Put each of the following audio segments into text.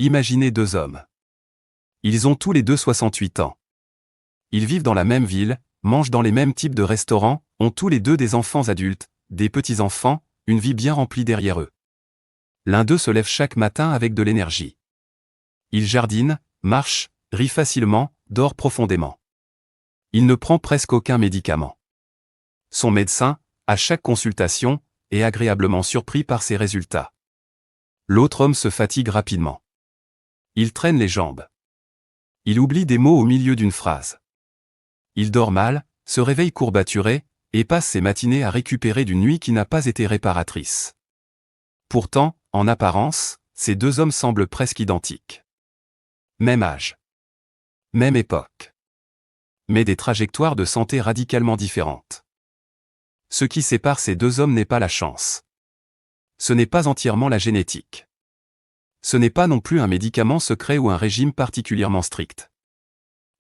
Imaginez deux hommes. Ils ont tous les deux 68 ans. Ils vivent dans la même ville, mangent dans les mêmes types de restaurants, ont tous les deux des enfants adultes, des petits-enfants, une vie bien remplie derrière eux. L'un d'eux se lève chaque matin avec de l'énergie. Il jardine, marche, rit facilement, dort profondément. Il ne prend presque aucun médicament. Son médecin, à chaque consultation, est agréablement surpris par ses résultats. L'autre homme se fatigue rapidement. Il traîne les jambes. Il oublie des mots au milieu d'une phrase. Il dort mal, se réveille courbaturé, et passe ses matinées à récupérer d'une nuit qui n'a pas été réparatrice. Pourtant, en apparence, ces deux hommes semblent presque identiques. Même âge. Même époque. Mais des trajectoires de santé radicalement différentes. Ce qui sépare ces deux hommes n'est pas la chance. Ce n'est pas entièrement la génétique. Ce n'est pas non plus un médicament secret ou un régime particulièrement strict.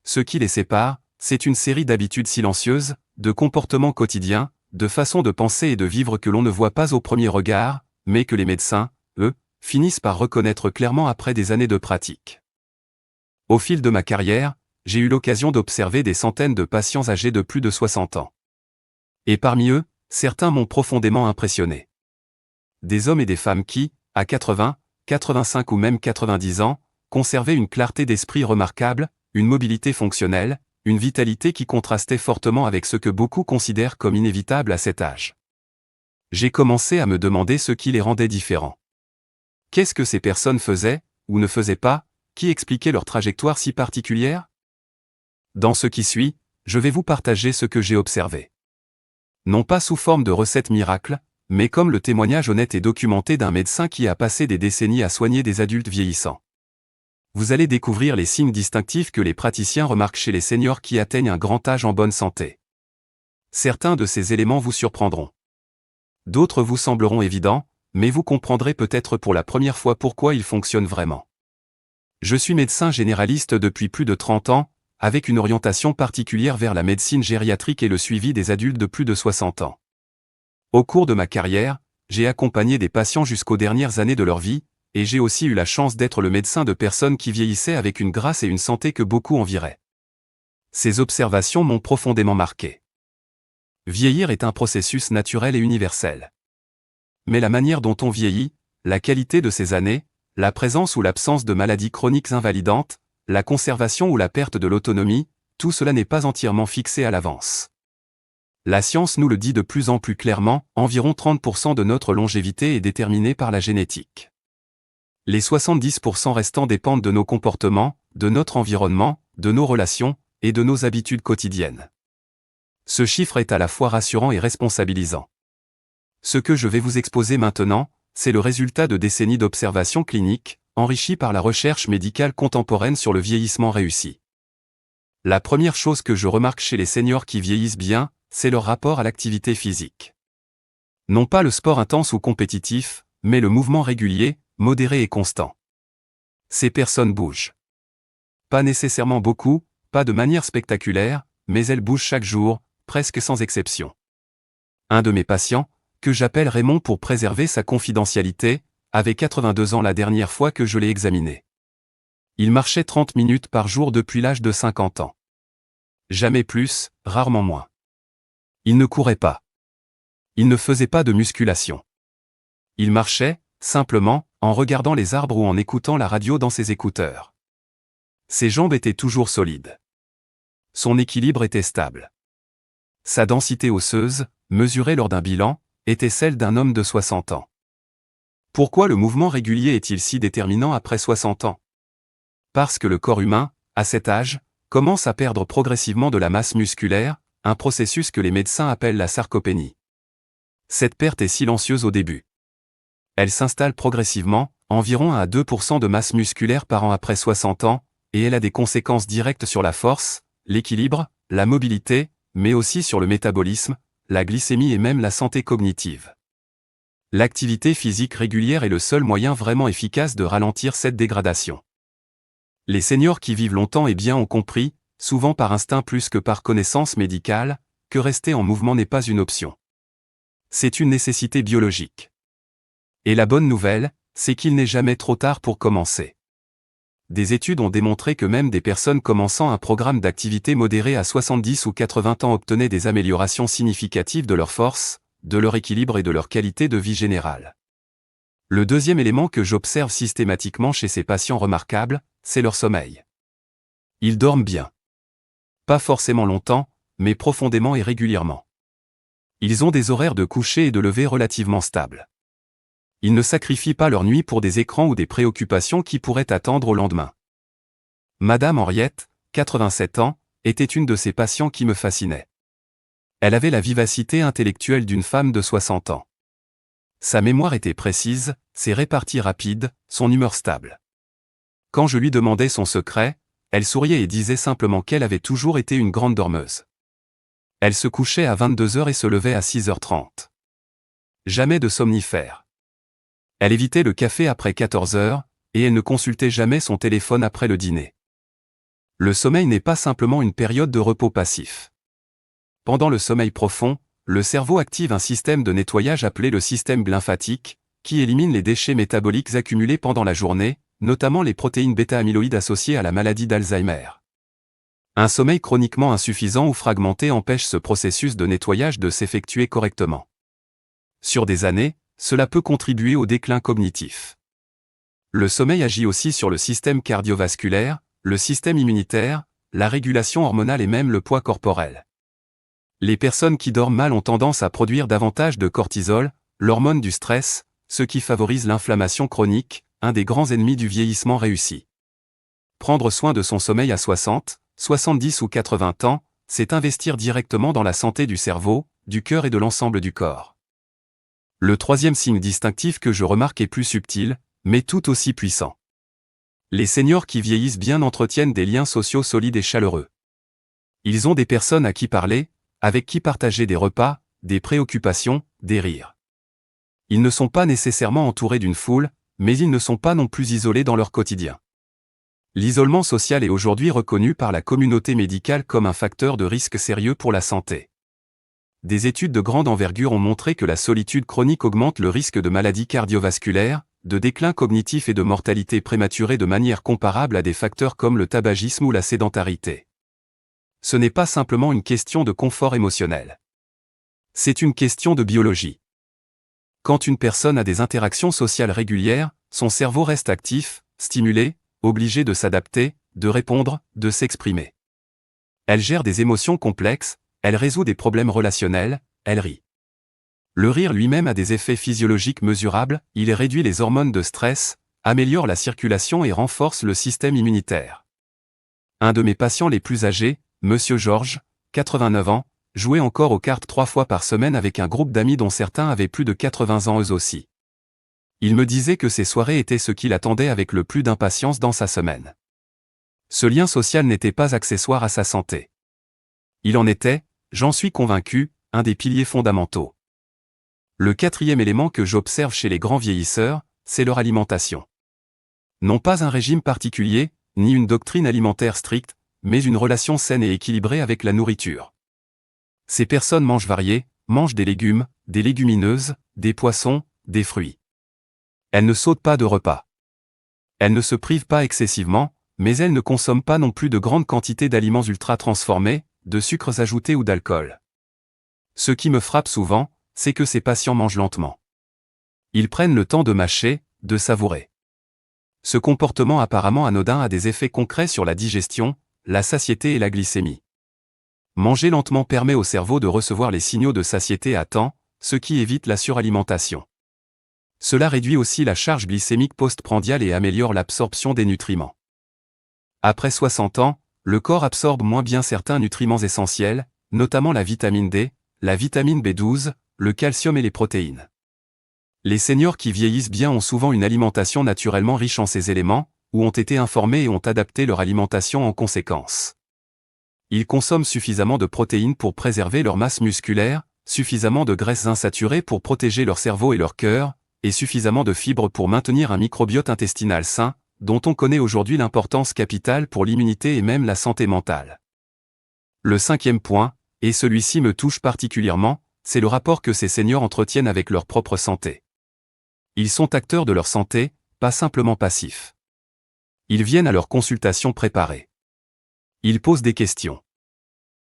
Ce qui les sépare, c'est une série d'habitudes silencieuses, de comportements quotidiens, de façons de penser et de vivre que l'on ne voit pas au premier regard, mais que les médecins, eux, finissent par reconnaître clairement après des années de pratique. Au fil de ma carrière, j'ai eu l'occasion d'observer des centaines de patients âgés de plus de 60 ans. Et parmi eux, certains m'ont profondément impressionné. Des hommes et des femmes qui, à 80, 85 ou même 90 ans, conservaient une clarté d'esprit remarquable, une mobilité fonctionnelle, une vitalité qui contrastait fortement avec ce que beaucoup considèrent comme inévitable à cet âge. J'ai commencé à me demander ce qui les rendait différents. Qu'est-ce que ces personnes faisaient, ou ne faisaient pas, qui expliquait leur trajectoire si particulière? Dans ce qui suit, je vais vous partager ce que j'ai observé. Non pas sous forme de recette miracle, mais comme le témoignage honnête et documenté d'un médecin qui a passé des décennies à soigner des adultes vieillissants. Vous allez découvrir les signes distinctifs que les praticiens remarquent chez les seniors qui atteignent un grand âge en bonne santé. Certains de ces éléments vous surprendront. D'autres vous sembleront évidents, mais vous comprendrez peut-être pour la première fois pourquoi ils fonctionnent vraiment. Je suis médecin généraliste depuis plus de 30 ans, avec une orientation particulière vers la médecine gériatrique et le suivi des adultes de plus de 60 ans. Au cours de ma carrière, j'ai accompagné des patients jusqu'aux dernières années de leur vie, et j'ai aussi eu la chance d'être le médecin de personnes qui vieillissaient avec une grâce et une santé que beaucoup envieraient. Ces observations m'ont profondément marqué. Vieillir est un processus naturel et universel. Mais la manière dont on vieillit, la qualité de ces années, la présence ou l'absence de maladies chroniques invalidantes, la conservation ou la perte de l'autonomie, tout cela n'est pas entièrement fixé à l'avance. La science nous le dit de plus en plus clairement, environ 30% de notre longévité est déterminée par la génétique. Les 70% restants dépendent de nos comportements, de notre environnement, de nos relations, et de nos habitudes quotidiennes. Ce chiffre est à la fois rassurant et responsabilisant. Ce que je vais vous exposer maintenant, c'est le résultat de décennies d'observations cliniques, enrichies par la recherche médicale contemporaine sur le vieillissement réussi. La première chose que je remarque chez les seniors qui vieillissent bien, c'est leur rapport à l'activité physique. Non pas le sport intense ou compétitif, mais le mouvement régulier, modéré et constant. Ces personnes bougent. Pas nécessairement beaucoup, pas de manière spectaculaire, mais elles bougent chaque jour, presque sans exception. Un de mes patients, que j'appelle Raymond pour préserver sa confidentialité, avait 82 ans la dernière fois que je l'ai examiné. Il marchait 30 minutes par jour depuis l'âge de 50 ans. Jamais plus, rarement moins. Il ne courait pas. Il ne faisait pas de musculation. Il marchait, simplement, en regardant les arbres ou en écoutant la radio dans ses écouteurs. Ses jambes étaient toujours solides. Son équilibre était stable. Sa densité osseuse, mesurée lors d'un bilan, était celle d'un homme de 60 ans. Pourquoi le mouvement régulier est-il si déterminant après 60 ans? Parce que le corps humain, à cet âge, commence à perdre progressivement de la masse musculaire, un processus que les médecins appellent la sarcopénie. Cette perte est silencieuse au début. Elle s'installe progressivement, environ 1 à 2% de masse musculaire par an après 60 ans, et elle a des conséquences directes sur la force, l'équilibre, la mobilité, mais aussi sur le métabolisme, la glycémie et même la santé cognitive. L'activité physique régulière est le seul moyen vraiment efficace de ralentir cette dégradation. Les seniors qui vivent longtemps et bien ont compris, souvent par instinct plus que par connaissance médicale, que rester en mouvement n'est pas une option. C'est une nécessité biologique. Et la bonne nouvelle, c'est qu'il n'est jamais trop tard pour commencer. des études ont démontré que même des personnes commençant un programme d'activité modéré à 70 ou 80 ans obtenaient des améliorations significatives de leur force, de leur équilibre et de leur qualité de vie générale. Le deuxième élément que j'observe systématiquement chez ces patients remarquables, c'est leur sommeil. Ils dorment bien. Pas forcément longtemps, mais profondément et régulièrement. Ils ont des horaires de coucher et de lever relativement stables. Ils ne sacrifient pas leur nuit pour des écrans ou des préoccupations qui pourraient attendre au lendemain. Madame Henriette, 87 ans, était une de ces patients qui me fascinait. Elle avait la vivacité intellectuelle d'une femme de 60 ans. Sa mémoire était précise, ses réparties rapides, son humeur stable. Quand je lui demandais son secret, elle souriait et disait simplement qu'elle avait toujours été une grande dormeuse. Elle se couchait à 22h et se levait à 6h30. Jamais de somnifère. Elle évitait le café après 14h, et elle ne consultait jamais son téléphone après le dîner. Le sommeil n'est pas simplement une période de repos passif. Pendant le sommeil profond, le cerveau active un système de nettoyage appelé le système lymphatique, qui élimine les déchets métaboliques accumulés pendant la journée, notamment les protéines bêta-amyloïdes associées à la maladie d'Alzheimer. Un sommeil chroniquement insuffisant ou fragmenté empêche ce processus de nettoyage de s'effectuer correctement. Sur des années, cela peut contribuer au déclin cognitif. Le sommeil agit aussi sur le système cardiovasculaire, le système immunitaire, la régulation hormonale et même le poids corporel. Les personnes qui dorment mal ont tendance à produire davantage de cortisol, l'hormone du stress, ce qui favorise l'inflammation chronique, un des grands ennemis du vieillissement réussi. Prendre soin de son sommeil à 60, 70 ou 80 ans, c'est investir directement dans la santé du cerveau, du cœur et de l'ensemble du corps. Le troisième signe distinctif que je remarque est plus subtil, mais tout aussi puissant. Les seniors qui vieillissent bien entretiennent des liens sociaux solides et chaleureux. Ils ont des personnes à qui parler, avec qui partager des repas, des préoccupations, des rires. Ils ne sont pas nécessairement entourés d'une foule, mais ils ne sont pas non plus isolés dans leur quotidien. L'isolement social est aujourd'hui reconnu par la communauté médicale comme un facteur de risque sérieux pour la santé. Des études de grande envergure ont montré que la solitude chronique augmente le risque de maladies cardiovasculaires, de déclin cognitif et de mortalité prématurée de manière comparable à des facteurs comme le tabagisme ou la sédentarité. Ce n'est pas simplement une question de confort émotionnel. C'est une question de biologie. Quand une personne a des interactions sociales régulières, son cerveau reste actif, stimulé, obligé de s'adapter, de répondre, de s'exprimer. Elle gère des émotions complexes, elle résout des problèmes relationnels, elle rit. Le rire lui-même a des effets physiologiques mesurables, il réduit les hormones de stress, améliore la circulation et renforce le système immunitaire. Un de mes patients les plus âgés, Monsieur Georges, 89 ans, jouait encore aux cartes 3 fois par semaine avec un groupe d'amis dont certains avaient plus de 80 ans eux aussi. Il me disait que ces soirées étaient ce qu'il attendait avec le plus d'impatience dans sa semaine. Ce lien social n'était pas accessoire à sa santé. Il en était, j'en suis convaincu, un des piliers fondamentaux. Le quatrième élément que j'observe chez les grands vieillisseurs, c'est leur alimentation. Non pas un régime particulier, ni une doctrine alimentaire stricte, mais une relation saine et équilibrée avec la nourriture. Ces personnes mangent varié, mangent des légumes, des légumineuses, des poissons, des fruits. Elles ne sautent pas de repas. Elles ne se privent pas excessivement, mais elles ne consomment pas non plus de grandes quantités d'aliments ultra transformés, de sucres ajoutés ou d'alcool. Ce qui me frappe souvent, c'est que ces patients mangent lentement. Ils prennent le temps de mâcher, de savourer. Ce comportement apparemment anodin a des effets concrets sur la digestion, la satiété et la glycémie. Manger lentement permet au cerveau de recevoir les signaux de satiété à temps, ce qui évite la suralimentation. Cela réduit aussi la charge glycémique postprandiale et améliore l'absorption des nutriments. Après 60 ans, le corps absorbe moins bien certains nutriments essentiels, notamment la vitamine D, la vitamine B12, le calcium et les protéines. Les seniors qui vieillissent bien ont souvent une alimentation naturellement riche en ces éléments, ou ont été informés et ont adapté leur alimentation en conséquence. Ils consomment suffisamment de protéines pour préserver leur masse musculaire, suffisamment de graisses insaturées pour protéger leur cerveau et leur cœur, et suffisamment de fibres pour maintenir un microbiote intestinal sain, dont on connaît aujourd'hui l'importance capitale pour l'immunité et même la santé mentale. Le cinquième point, et celui-ci me touche particulièrement, c'est le rapport que ces seniors entretiennent avec leur propre santé. Ils sont acteurs de leur santé, pas simplement passifs. Ils viennent à leur consultation préparée. Ils posent des questions.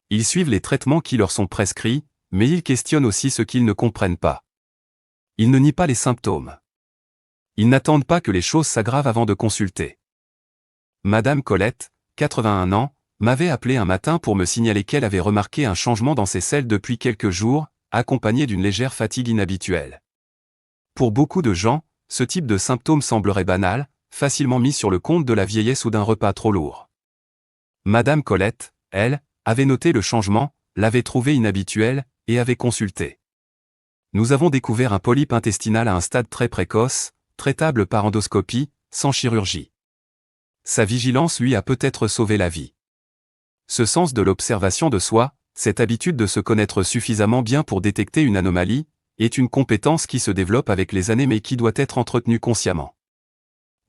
Ils suivent les traitements qui leur sont prescrits, mais ils questionnent aussi ce qu'ils ne comprennent pas. Ils ne nient pas les symptômes. Ils n'attendent pas que les choses s'aggravent avant de consulter. Madame Colette, 81 ans, m'avait appelé un matin pour me signaler qu'elle avait remarqué un changement dans ses selles depuis quelques jours, accompagné d'une légère fatigue inhabituelle. Pour beaucoup de gens, ce type de symptômes semblerait banal, facilement mis sur le compte de la vieillesse ou d'un repas trop lourd. Madame Colette, elle, avait noté le changement, l'avait trouvé inhabituel, et avait consulté. Nous avons découvert un polype intestinal à un stade très précoce, traitable par endoscopie, sans chirurgie. Sa vigilance lui a peut-être sauvé la vie. Ce sens de l'observation de soi, cette habitude de se connaître suffisamment bien pour détecter une anomalie, est une compétence qui se développe avec les années mais qui doit être entretenue consciemment.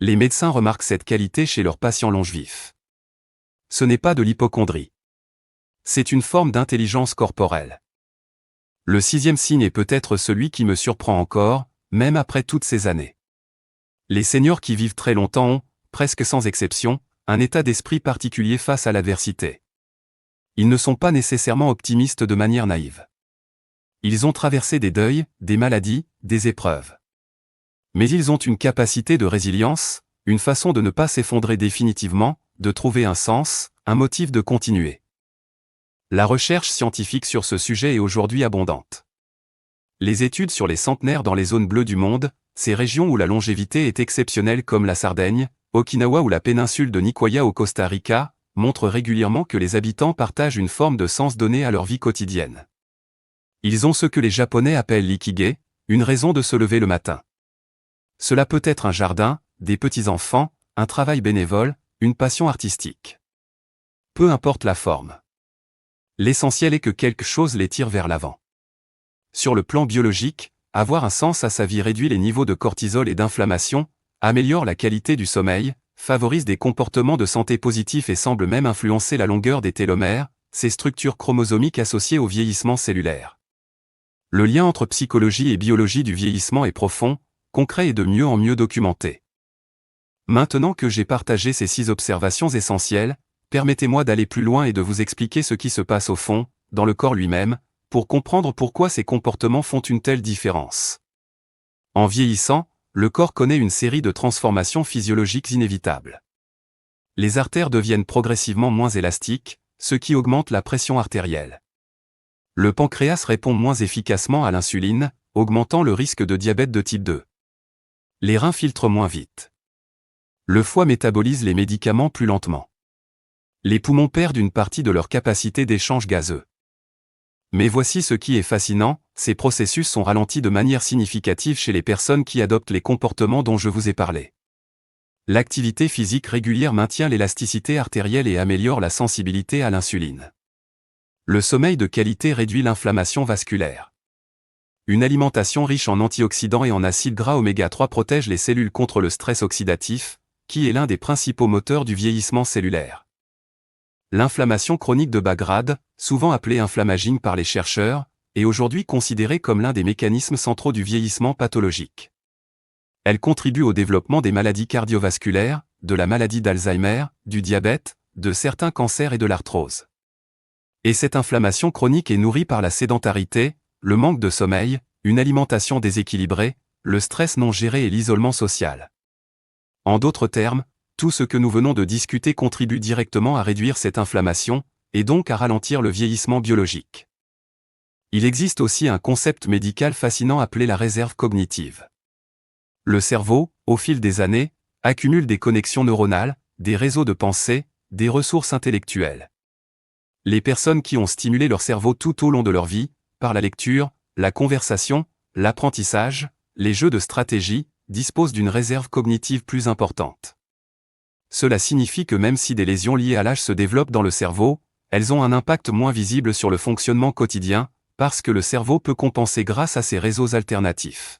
Les médecins remarquent cette qualité chez leurs patients longévifs. Ce n'est pas de l'hypocondrie. C'est une forme d'intelligence corporelle. Le 6e signe est peut-être celui qui me surprend encore, même après toutes ces années. Les seniors qui vivent très longtemps ont, presque sans exception, un état d'esprit particulier face à l'adversité. Ils ne sont pas nécessairement optimistes de manière naïve. Ils ont traversé des deuils, des maladies, des épreuves. Mais ils ont une capacité de résilience, une façon de ne pas s'effondrer définitivement, de trouver un sens, un motif de continuer. La recherche scientifique sur ce sujet est aujourd'hui abondante. Les études sur les centenaires dans les zones bleues du monde, ces régions où la longévité est exceptionnelle comme la Sardaigne, Okinawa ou la péninsule de Nicoya au Costa Rica, montrent régulièrement que les habitants partagent une forme de sens donné à leur vie quotidienne. Ils ont ce que les Japonais appellent l'ikigai, une raison de se lever le matin. Cela peut être un jardin, des petits-enfants, un travail bénévole, une passion artistique. Peu importe la forme. L'essentiel est que quelque chose les tire vers l'avant. Sur le plan biologique, avoir un sens à sa vie réduit les niveaux de cortisol et d'inflammation, améliore la qualité du sommeil, favorise des comportements de santé positifs et semble même influencer la longueur des télomères, ces structures chromosomiques associées au vieillissement cellulaire. Le lien entre psychologie et biologie du vieillissement est profond, concret et de mieux en mieux documenté. Maintenant que j'ai partagé ces 6 observations essentielles, permettez-moi d'aller plus loin et de vous expliquer ce qui se passe au fond, dans le corps lui-même, pour comprendre pourquoi ces comportements font une telle différence. En vieillissant, le corps connaît une série de transformations physiologiques inévitables. Les artères deviennent progressivement moins élastiques, ce qui augmente la pression artérielle. Le pancréas répond moins efficacement à l'insuline, augmentant le risque de diabète de type 2. Les reins filtrent moins vite. Le foie métabolise les médicaments plus lentement. Les poumons perdent une partie de leur capacité d'échange gazeux. Mais voici ce qui est fascinant, ces processus sont ralentis de manière significative chez les personnes qui adoptent les comportements dont je vous ai parlé. L'activité physique régulière maintient l'élasticité artérielle et améliore la sensibilité à l'insuline. Le sommeil de qualité réduit l'inflammation vasculaire. Une alimentation riche en antioxydants et en acides gras oméga 3 protège les cellules contre le stress oxydatif, qui est l'un des principaux moteurs du vieillissement cellulaire. L'inflammation chronique de bas grade, souvent appelée inflammaging par les chercheurs, est aujourd'hui considérée comme l'un des mécanismes centraux du vieillissement pathologique. Elle contribue au développement des maladies cardiovasculaires, de la maladie d'Alzheimer, du diabète, de certains cancers et de l'arthrose. Et cette inflammation chronique est nourrie par la sédentarité, le manque de sommeil, une alimentation déséquilibrée, le stress non géré et l'isolement social. En d'autres termes, tout ce que nous venons de discuter contribue directement à réduire cette inflammation, et donc à ralentir le vieillissement biologique. Il existe aussi un concept médical fascinant appelé la réserve cognitive. Le cerveau, au fil des années, accumule des connexions neuronales, des réseaux de pensée, des ressources intellectuelles. Les personnes qui ont stimulé leur cerveau tout au long de leur vie, par la lecture, la conversation, l'apprentissage, les jeux de stratégie, disposent d'une réserve cognitive plus importante. Cela signifie que même si des lésions liées à l'âge se développent dans le cerveau, elles ont un impact moins visible sur le fonctionnement quotidien, parce que le cerveau peut compenser grâce à ces réseaux alternatifs.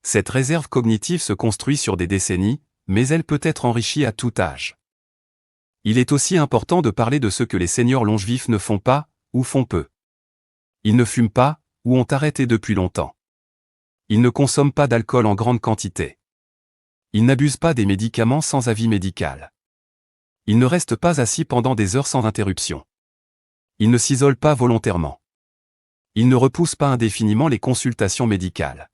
Cette réserve cognitive se construit sur des décennies, mais elle peut être enrichie à tout âge. Il est aussi important de parler de ce que les seniors longévifs ne font pas, ou font peu. Ils ne fument pas, ou ont arrêté depuis longtemps. Ils ne consomment pas d'alcool en grande quantité. Ils n'abusent pas des médicaments sans avis médical. Ils ne restent pas assis pendant des heures sans interruption. Ils ne s'isolent pas volontairement. Ils ne repoussent pas indéfiniment les consultations médicales.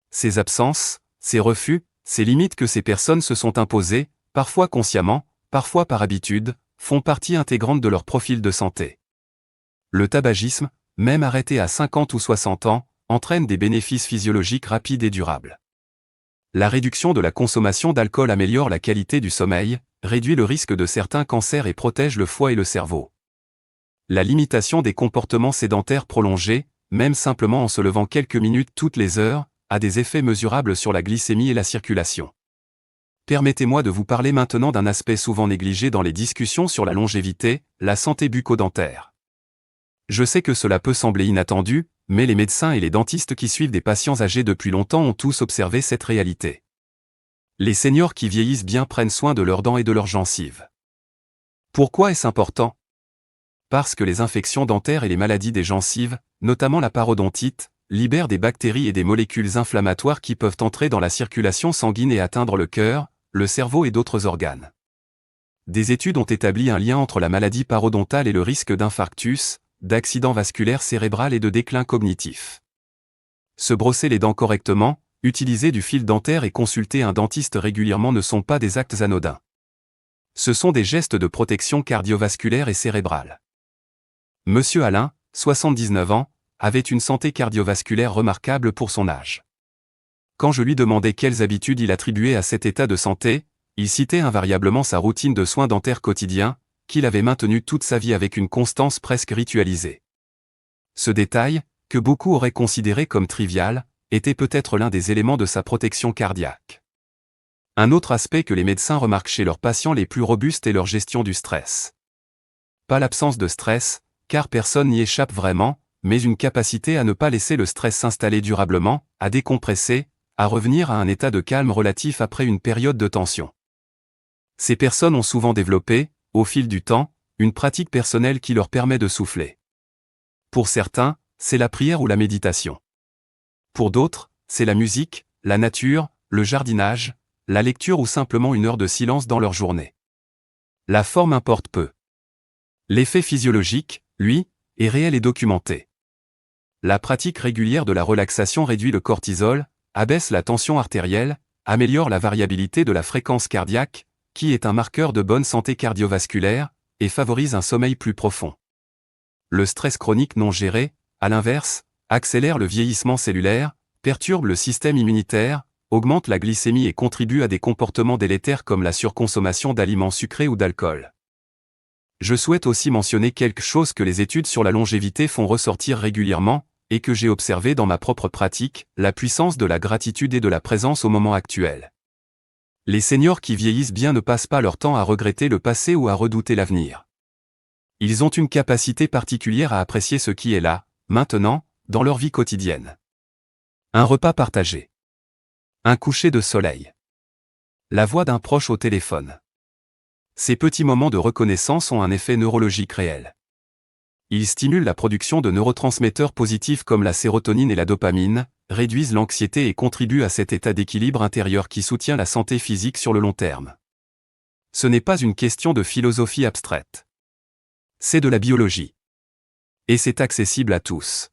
Ces absences, ces refus, ces limites que ces personnes se sont imposées, parfois consciemment, parfois par habitude, font partie intégrante de leur profil de santé. Le tabagisme, même arrêté à 50 ou 60 ans, entraîne des bénéfices physiologiques rapides et durables. La réduction de la consommation d'alcool améliore la qualité du sommeil, réduit le risque de certains cancers et protège le foie et le cerveau. La limitation des comportements sédentaires prolongés, même simplement en se levant quelques minutes toutes les heures, a des effets mesurables sur la glycémie et la circulation. Permettez-moi de vous parler maintenant d'un aspect souvent négligé dans les discussions sur la longévité, la santé bucco-dentaire. Je sais que cela peut sembler inattendu, mais les médecins et les dentistes qui suivent des patients âgés depuis longtemps ont tous observé cette réalité. Les seniors qui vieillissent bien prennent soin de leurs dents et de leurs gencives. Pourquoi est-ce important ? Parce que les infections dentaires et les maladies des gencives, notamment la parodontite, libèrent des bactéries et des molécules inflammatoires qui peuvent entrer dans la circulation sanguine et atteindre le cœur, le cerveau et d'autres organes. Des études ont établi un lien entre la maladie parodontale et le risque d'infarctus, d'accident vasculaire cérébral et de déclin cognitif. Se brosser les dents correctement, utiliser du fil dentaire et consulter un dentiste régulièrement ne sont pas des actes anodins. Ce sont des gestes de protection cardiovasculaire et cérébrale. Monsieur Alain, 79 ans, avait une santé cardiovasculaire remarquable pour son âge. Quand je lui demandais quelles habitudes il attribuait à cet état de santé, il citait invariablement sa routine de soins dentaires quotidiens, qu'il avait maintenue toute sa vie avec une constance presque ritualisée. Ce détail, que beaucoup auraient considéré comme trivial, était peut-être l'un des éléments de sa protection cardiaque. Un autre aspect que les médecins remarquent chez leurs patients les plus robustes est leur gestion du stress. Pas l'absence de stress, car personne n'y échappe vraiment, mais une capacité à ne pas laisser le stress s'installer durablement, à décompresser, à revenir à un état de calme relatif après une période de tension. Ces personnes ont souvent développé, au fil du temps, une pratique personnelle qui leur permet de souffler. Pour certains, c'est la prière ou la méditation. Pour d'autres, c'est la musique, la nature, le jardinage, la lecture ou simplement une heure de silence dans leur journée. La forme importe peu. L'effet physiologique, lui, est réel et documenté. La pratique régulière de la relaxation réduit le cortisol, abaisse la tension artérielle, améliore la variabilité de la fréquence cardiaque, qui est un marqueur de bonne santé cardiovasculaire, et favorise un sommeil plus profond. Le stress chronique non géré, à l'inverse, accélère le vieillissement cellulaire, perturbe le système immunitaire, augmente la glycémie et contribue à des comportements délétères comme la surconsommation d'aliments sucrés ou d'alcool. Je souhaite aussi mentionner quelque chose que les études sur la longévité font ressortir régulièrement, et que j'ai observé dans ma propre pratique, la puissance de la gratitude et de la présence au moment actuel. Les seniors qui vieillissent bien ne passent pas leur temps à regretter le passé ou à redouter l'avenir. Ils ont une capacité particulière à apprécier ce qui est là, maintenant, dans leur vie quotidienne. Un repas partagé. Un coucher de soleil. La voix d'un proche au téléphone. Ces petits moments de reconnaissance ont un effet neurologique réel. Ils stimulent la production de neurotransmetteurs positifs comme la sérotonine et la dopamine, réduisent l'anxiété et contribuent à cet état d'équilibre intérieur qui soutient la santé physique sur le long terme. Ce n'est pas une question de philosophie abstraite. C'est de la biologie. Et c'est accessible à tous.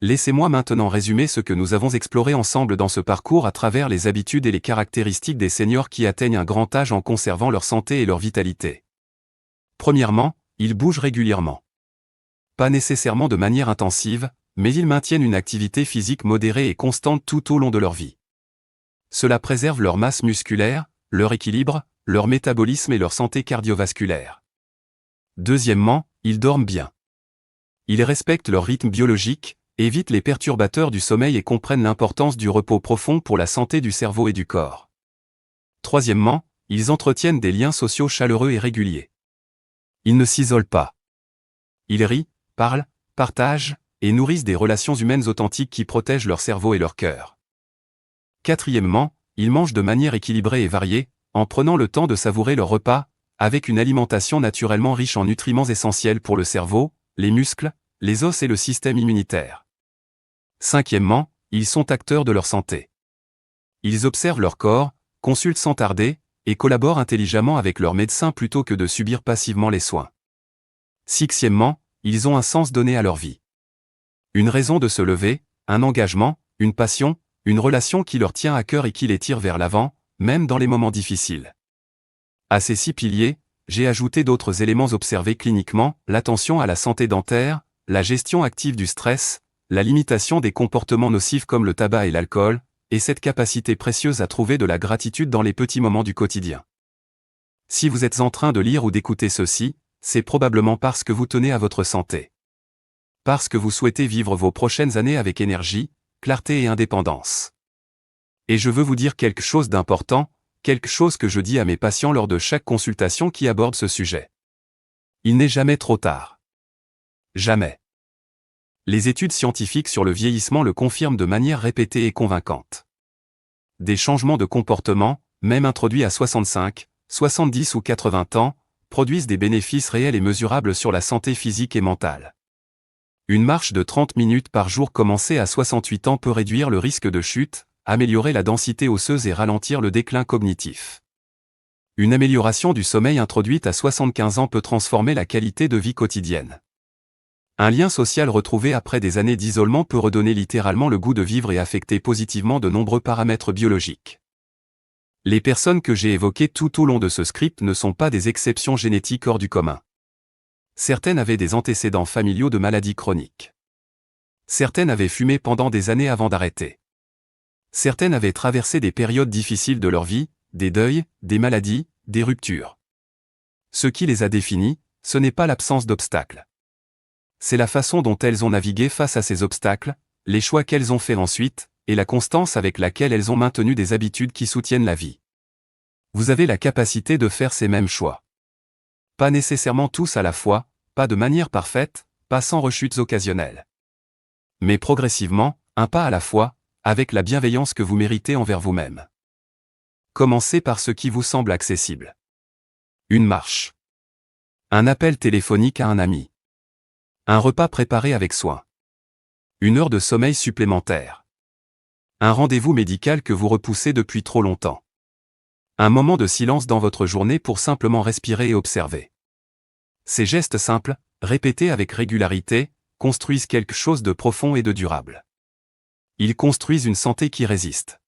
Laissez-moi maintenant résumer ce que nous avons exploré ensemble dans ce parcours à travers les habitudes et les caractéristiques des seniors qui atteignent un grand âge en conservant leur santé et leur vitalité. Premièrement, ils bougent régulièrement. Pas nécessairement de manière intensive, mais ils maintiennent une activité physique modérée et constante tout au long de leur vie. Cela préserve leur masse musculaire, leur équilibre, leur métabolisme et leur santé cardiovasculaire. Deuxièmement, ils dorment bien. Ils respectent leur rythme biologique, évitent les perturbateurs du sommeil et comprennent l'importance du repos profond pour la santé du cerveau et du corps. Troisièmement, ils entretiennent des liens sociaux chaleureux et réguliers. Ils ne s'isolent pas. Ils rient, parlent, partagent, et nourrissent des relations humaines authentiques qui protègent leur cerveau et leur cœur. Quatrièmement, ils mangent de manière équilibrée et variée, en prenant le temps de savourer leur repas, avec une alimentation naturellement riche en nutriments essentiels pour le cerveau, les muscles, les os et le système immunitaire. Cinquièmement, ils sont acteurs de leur santé. Ils observent leur corps, consultent sans tarder, et collaborent intelligemment avec leur médecin plutôt que de subir passivement les soins. Sixièmement, ils ont un sens donné à leur vie. Une raison de se lever, un engagement, une passion, une relation qui leur tient à cœur et qui les tire vers l'avant, même dans les moments difficiles. À ces 6 piliers, j'ai ajouté d'autres éléments observés cliniquement, l'attention à la santé dentaire, la gestion active du stress, la limitation des comportements nocifs comme le tabac et l'alcool, et cette capacité précieuse à trouver de la gratitude dans les petits moments du quotidien. Si vous êtes en train de lire ou d'écouter ceci, c'est probablement parce que vous tenez à votre santé. Parce que vous souhaitez vivre vos prochaines années avec énergie, clarté et indépendance. Et je veux vous dire quelque chose d'important, quelque chose que je dis à mes patients lors de chaque consultation qui aborde ce sujet. Il n'est jamais trop tard. Jamais. Les études scientifiques sur le vieillissement le confirment de manière répétée et convaincante. Des changements de comportement, même introduits à 65, 70 ou 80 ans, produisent des bénéfices réels et mesurables sur la santé physique et mentale. Une marche de 30 minutes par jour commencée à 68 ans peut réduire le risque de chute, améliorer la densité osseuse et ralentir le déclin cognitif. Une amélioration du sommeil introduite à 75 ans peut transformer la qualité de vie quotidienne. Un lien social retrouvé après des années d'isolement peut redonner littéralement le goût de vivre et affecter positivement de nombreux paramètres biologiques. Les personnes que j'ai évoquées tout au long de ce script ne sont pas des exceptions génétiques hors du commun. Certaines avaient des antécédents familiaux de maladies chroniques. Certaines avaient fumé pendant des années avant d'arrêter. Certaines avaient traversé des périodes difficiles de leur vie, des deuils, des maladies, des ruptures. Ce qui les a définies, ce n'est pas l'absence d'obstacles. C'est la façon dont elles ont navigué face à ces obstacles, les choix qu'elles ont faits ensuite, et la constance avec laquelle elles ont maintenu des habitudes qui soutiennent la vie. Vous avez la capacité de faire ces mêmes choix. Pas nécessairement tous à la fois, pas de manière parfaite, pas sans rechutes occasionnelles. Mais progressivement, un pas à la fois, avec la bienveillance que vous méritez envers vous-même. Commencez par ce qui vous semble accessible. Une marche. Un appel téléphonique à un ami. Un repas préparé avec soin. Une heure de sommeil supplémentaire. Un rendez-vous médical que vous repoussez depuis trop longtemps. Un moment de silence dans votre journée pour simplement respirer et observer. Ces gestes simples, répétés avec régularité, construisent quelque chose de profond et de durable. Ils construisent une santé qui résiste.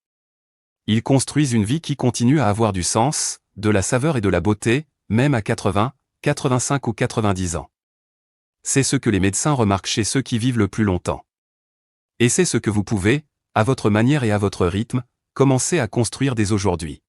Ils construisent une vie qui continue à avoir du sens, de la saveur et de la beauté, même à 80, 85 ou 90 ans. C'est ce que les médecins remarquent chez ceux qui vivent le plus longtemps. Et c'est ce que vous pouvez, à votre manière et à votre rythme, commencer à construire dès aujourd'hui.